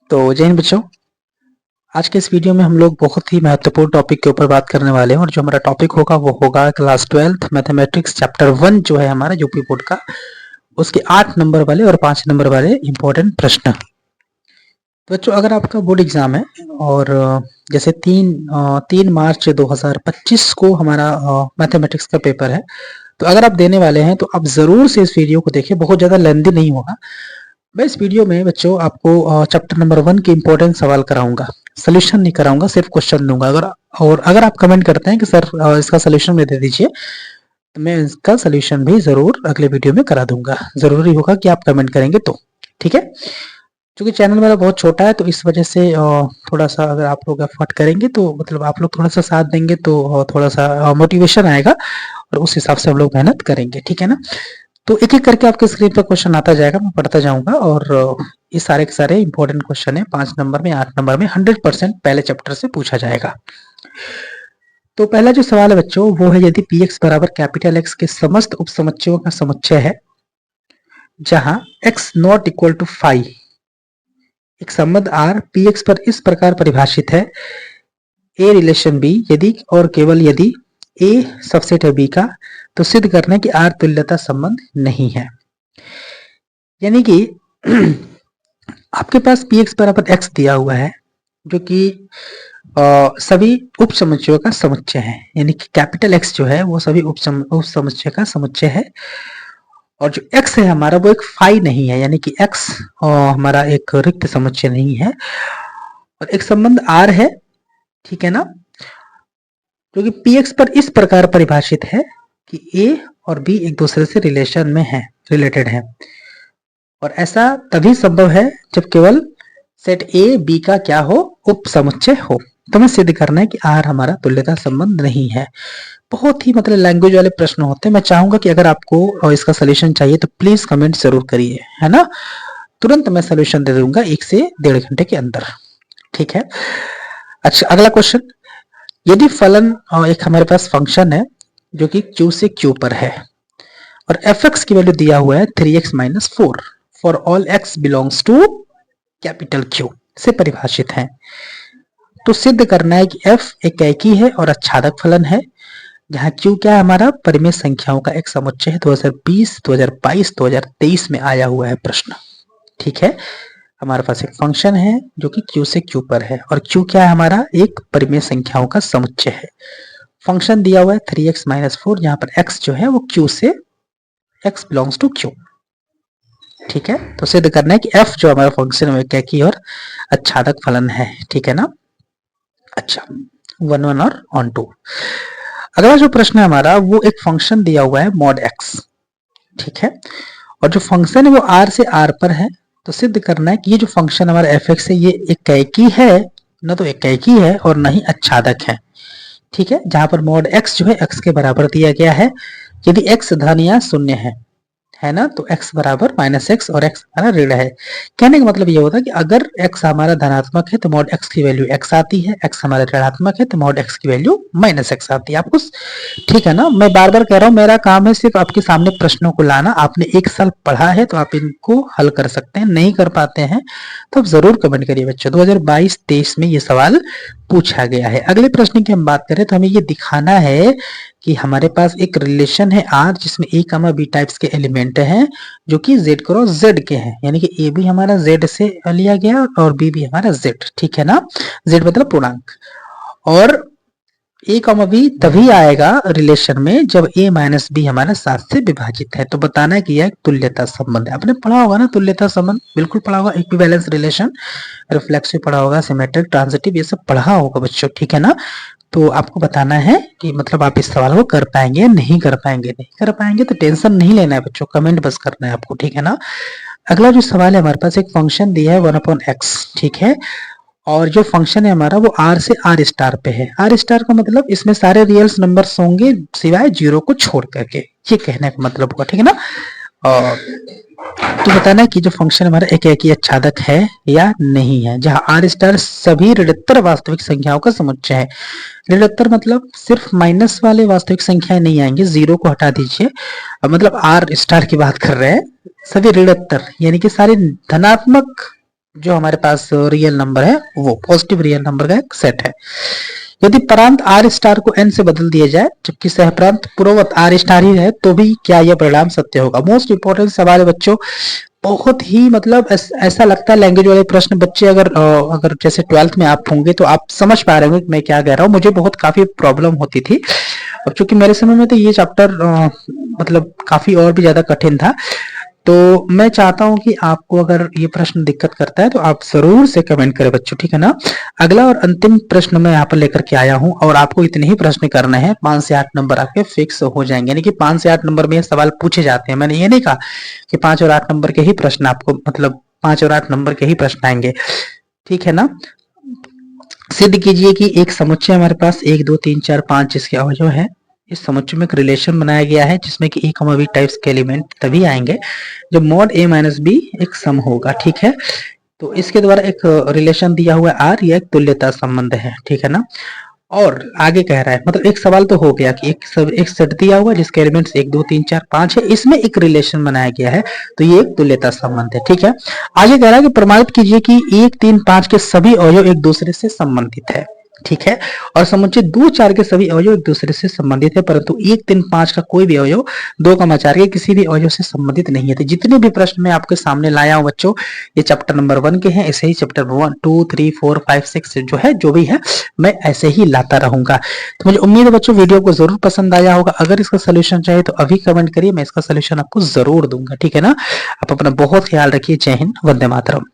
तो जय हिंद बच्चों। आज के इस वीडियो में हम लोग बहुत ही महत्वपूर्ण टॉपिक के ऊपर बात करने वाले हैं और जो हमारा टॉपिक होगा वो होगा क्लास 12th मैथमेटिक्स चैप्टर 1 जो है हमारा यूपी बोर्ड का, उसके 8 नंबर वाले और 5 नंबर वाले इंपॉर्टेंट प्रश्न। तो बच्चों अगर आपका बोर्ड एग्जाम है और जैसे 3 मार्च 2025 को हमारा मैथमेटिक्स का पेपर है, तो अगर आप देने वाले हैं तो आप जरूर से इस वीडियो को देखिए, बहुत ज्यादा लेंथी नहीं होगा। मैं इस वीडियो में बच्चों आपको चैप्टर नंबर 1 के इंपॉर्टेंट सवाल कराऊंगा, सोल्यूशन नहीं कराऊंगा, सिर्फ क्वेश्चन दूंगा। अगर आप कमेंट करते हैं कि सर इसका सोल्यूशन में दे दीजिए, तो मैं इसका सोल्यूशन भी जरूर अगले वीडियो में करा दूंगा। जरूरी होगा कि आप कमेंट करेंगे तो, ठीक है। क्योंकि चैनल मेरा बहुत छोटा है तो इस वजह से थोड़ा सा अगर आप लोग एफर्ट करेंगे तो मतलब आप लोग थोड़ा सा साथ देंगे तो थोड़ा सा मोटिवेशन आएगा और उस हिसाब से हम लोग मेहनत करेंगे, ठीक है ना। तो एक एक करके आपके स्क्रीन पर क्वेश्चन आता जाएगा, मैं पढ़ता जाऊंगा और ये सारे के सारे इंपॉर्टेंट क्वेश्चन है। 5 नंबर में 8 नंबर में 100% पहले चैप्टर से पूछा जाएगा। तो पहला जो सवाल है बच्चों वो है, यदि पी एक्स बराबर कैपिटल एक्स के समस्त उपसमुच्चयों का समुच्चय है जहां एक्स नॉट इक्वल टू 5, एक संबंध आर पी एक्स पर इस प्रकार परिभाषित है, ए रिलेशन बी यदि और केवल यदि ए सबसेट है बी का, तो सिद्ध करना है कि आर तुल्यता संबंध नहीं है। यानी कि आपके पास पी एक्स बराबर एक्स दिया हुआ है जो कि सभी उप समुच्चयों का समुच्चय है, यानी कि कैपिटल एक्स जो है वो सभी उप समुच्चय का समुच्चय है, और जो एक्स है हमारा वो एक फाई नहीं है, यानी कि एक्स हमारा एक रिक्त समुच्चय नहीं है, और एक संबंध आर है, ठीक है ना, जो कि पी एक्स पर इस प्रकार परिभाषित है कि ए और बी एक दूसरे से रिलेशन में है, रिलेटेड है, और ऐसा तभी संभव है जब केवल सेट ए बी का क्या हो, उप समुच्चय हो। तो हमें सिद्ध करना है कि आर हमारा तुल्यता संबंध नहीं है। बहुत ही मतलब लैंग्वेज वाले प्रश्न होते हैं। मैं चाहूंगा कि अगर आपको इसका सोल्यूशन चाहिए तो प्लीज कमेंट जरूर करिए, है ना। तुरंत मैं सोल्यूशन दे दूंगा 1 से 1.5 घंटे के अंदर, ठीक है। अच्छा, अगला क्वेश्चन, यदि फलन एक हमारे पास फंक्शन है जो कि q से q पर है और fx की वैल्यू दिया हुआ है 3x minus 4 for all x belongs to capital Q से परिभाषित है, तो सिद्ध करना है कि f एक एकी है और आच्छादक फलन है जहां Q क्या है, हमारा परिमेय संख्याओं का एक समुच्चय है। 2020, 2022, 2023 में आया हुआ है प्रश्न, ठीक है। हमारे पास एक फंक्शन है जो कि Q से Q पर है और Q क्या है, हमारा एक परिमेय संख्याओं का समुच्चय है। फंक्शन दिया हुआ है 3x माइनस 4, जहां पर x जो है वो Q से x बिलोंग्स टू Q, ठीक है। तो सिद्ध करना है कि f जो हमारा फंक्शन है वो एकी और आच्छादक फलन है, ठीक है ना। अच्छा, 1 और ऑन 2। अगला जो प्रश्न है हमारा वो एक फंक्शन दिया हुआ है मॉड x, ठीक है, और जो फंक्शन है वो r से r पर है। तो सिद्ध करना है कि ये जो फंक्शन हमारा fx है ये एकी है, ना तो एकी है और ना ही आच्छादक है, ठीक है। जहां पर मॉड x जो है x के बराबर दिया गया है यदि x धन या शून्य है ना, तो x बराबर माइनस एक्स और x हमारा ऋण है। कहने का मतलब ये होता है कि अगर x हमारा धनात्मक है तो मॉड x की वैल्यू x आती है, x हमारा ऋणात्मक है तो मॉड x की वैल्यू माइनस x आती है। आपको ठीक है ना, मैं बार बार कह रहा हूँ, मेरा काम है सिर्फ आपके सामने प्रश्नों को लाना। आपने 1 साल पढ़ा है तो आप इनको हल कर सकते हैं, नहीं कर पाते हैं तो आप जरूर कमेंट करिए बच्चों। 2022-23 में ये सवाल पूछा गया है। अगले प्रश्न की हम बात करें तो हमें ये दिखाना है कि हमारे पास एक रिलेशन है R जिसमें A कामा B टाइप्स के एलिमेंट हैं जो कि Z क्रॉस Z के हैं, यानी कि A भी हमारा Z से लिया गया और B भी हमारा Z, ठीक है ना। Z मतलब पूर्णांक, और A कामा B तभी आएगा रिलेशन में जब A माइनस B हमारा 7 से विभाजित है। तो बताना है कि यह तुल्यता संबंध है। आपने पढ़ा होगा ना तुल्यता संबंध, बिल्कुल पढ़ा होगा। इक्विवेलेंस रिलेशन, रिफ्लेक्सिव पढ़ा होगा, सिमेट्रिक, ट्रांजिटिव, ये सब पढ़ा होगा बच्चों, ठीक है ना। तो आपको बताना है कि मतलब आप इस सवाल को कर पाएंगे नहीं कर पाएंगे। नहीं कर पाएंगे तो टेंशन नहीं लेना है बच्चों, कमेंट बस करना है आपको, ठीक है ना। अगला जो सवाल है हमारे पास एक फंक्शन दिया है 1/x, ठीक है, और जो फंक्शन है हमारा वो r से r स्टार पे है। r स्टार का मतलब इसमें सारे रियल्स नंबर्स होंगे सिवाय 0 को छोड़ करके, ये कहने का मतलब होगा, ठीक है ना। और तो बताना है कि जो फंक्शन हमारा एक आच्छादक है या नहीं है, जहां आर स्टार सभी ऋणोत्तर वास्तविक संख्याओं का समुच्चय है। ऋणोत्तर मतलब सिर्फ माइनस वाले वास्तविक संख्याएं नहीं आएंगे, 0 को हटा दीजिए, मतलब आर स्टार की बात कर रहे हैं, सभी ऋणोत्तर यानी कि सारे धनात्मक जो हमारे पास रियल नंबर है वो पॉजिटिव रियल नंबर का एक सेट है। यदि प्रांत आर स्टार को एन से बदल दिया जाए जबकि सहप्रांत पूर्ववत आर स्टार ही है तो भी क्या यह परिणाम सत्य होगा? मोस्ट इंपॉर्टेंट सवाल है बच्चों, बहुत ही मतलब ऐसा लगता है लैंग्वेज वाले प्रश्न बच्चे अगर जैसे 12th में आप होंगे तो आप समझ पा रहे होंगे मैं क्या कह रहा हूँ। मुझे बहुत काफी प्रॉब्लम होती थी और चूंकि मेरे समय में तो ये चैप्टर मतलब काफी और भी ज्यादा कठिन था। तो मैं चाहता हूं कि आपको अगर ये प्रश्न दिक्कत करता है तो आप जरूर से कमेंट करें बच्चों, ठीक है ना। अगला और अंतिम प्रश्न मैं यहाँ पर लेकर के आया हूं और आपको इतने ही प्रश्न करने हैं, 5 से 8 नंबर आपके फिक्स हो जाएंगे। यानी कि 5 से 8 नंबर में ये सवाल पूछे जाते हैं। मैंने ये नहीं कहा कि 5 और 8 नंबर के ही प्रश्न आपको मतलब 5 और 8 नंबर के ही प्रश्न आएंगे, ठीक है ना। सिद्ध कीजिए कि एक समुच्चय हमारे पास 1 2 3 4 5 जिसके अवयव है, इस समुच्चय में एक रिलेशन बनाया गया है जिसमें कि a, b टाइप्स के एलिमेंट तभी आएंगे जब मॉड a माइनस b एक सम होगा, ठीक है। तो इसके द्वारा एक रिलेशन दिया हुआ है r, यह एक तुल्यता संबंध है, ठीक है ना। और आगे कह रहा है मतलब एक सवाल तो हो गया कि एक सेट दिया हुआ जिसके एलिमेंट्स 1 2 3 4 5 है, इसमें एक रिलेशन बनाया गया है तो ये एक तुल्यता संबंध है, ठीक है। आगे कह रहा है कि प्रमाणित कीजिए कि 1 3 5 के सभी अवयव एक दूसरे से संबंधित है, ठीक है। और समुच्चय 2 4 के सभी अवयव एक दूसरे से संबंधित है परंतु 1 3 5 का कोई भी अवयव 2 4 के किसी भी अवयव से संबंधित नहीं है। तो जितने भी प्रश्न मैं आपके सामने लाया हूं बच्चों ये चैप्टर नंबर 1 के हैं, ऐसे ही चैप्टर 1 2 3 4 5 6 जो भी है मैं ऐसे ही लाता रहूंगा। तो मुझे उम्मीद है बच्चों वीडियो को जरूर पसंद आया होगा। अगर इसका सोल्यूशन चाहिए तो अभी कमेंट करिए, मैं इसका सोल्यूशन आपको जरूर दूंगा, ठीक है ना। आप अपना बहुत ख्याल रखिए। जय हिंद, वंदे मातरम।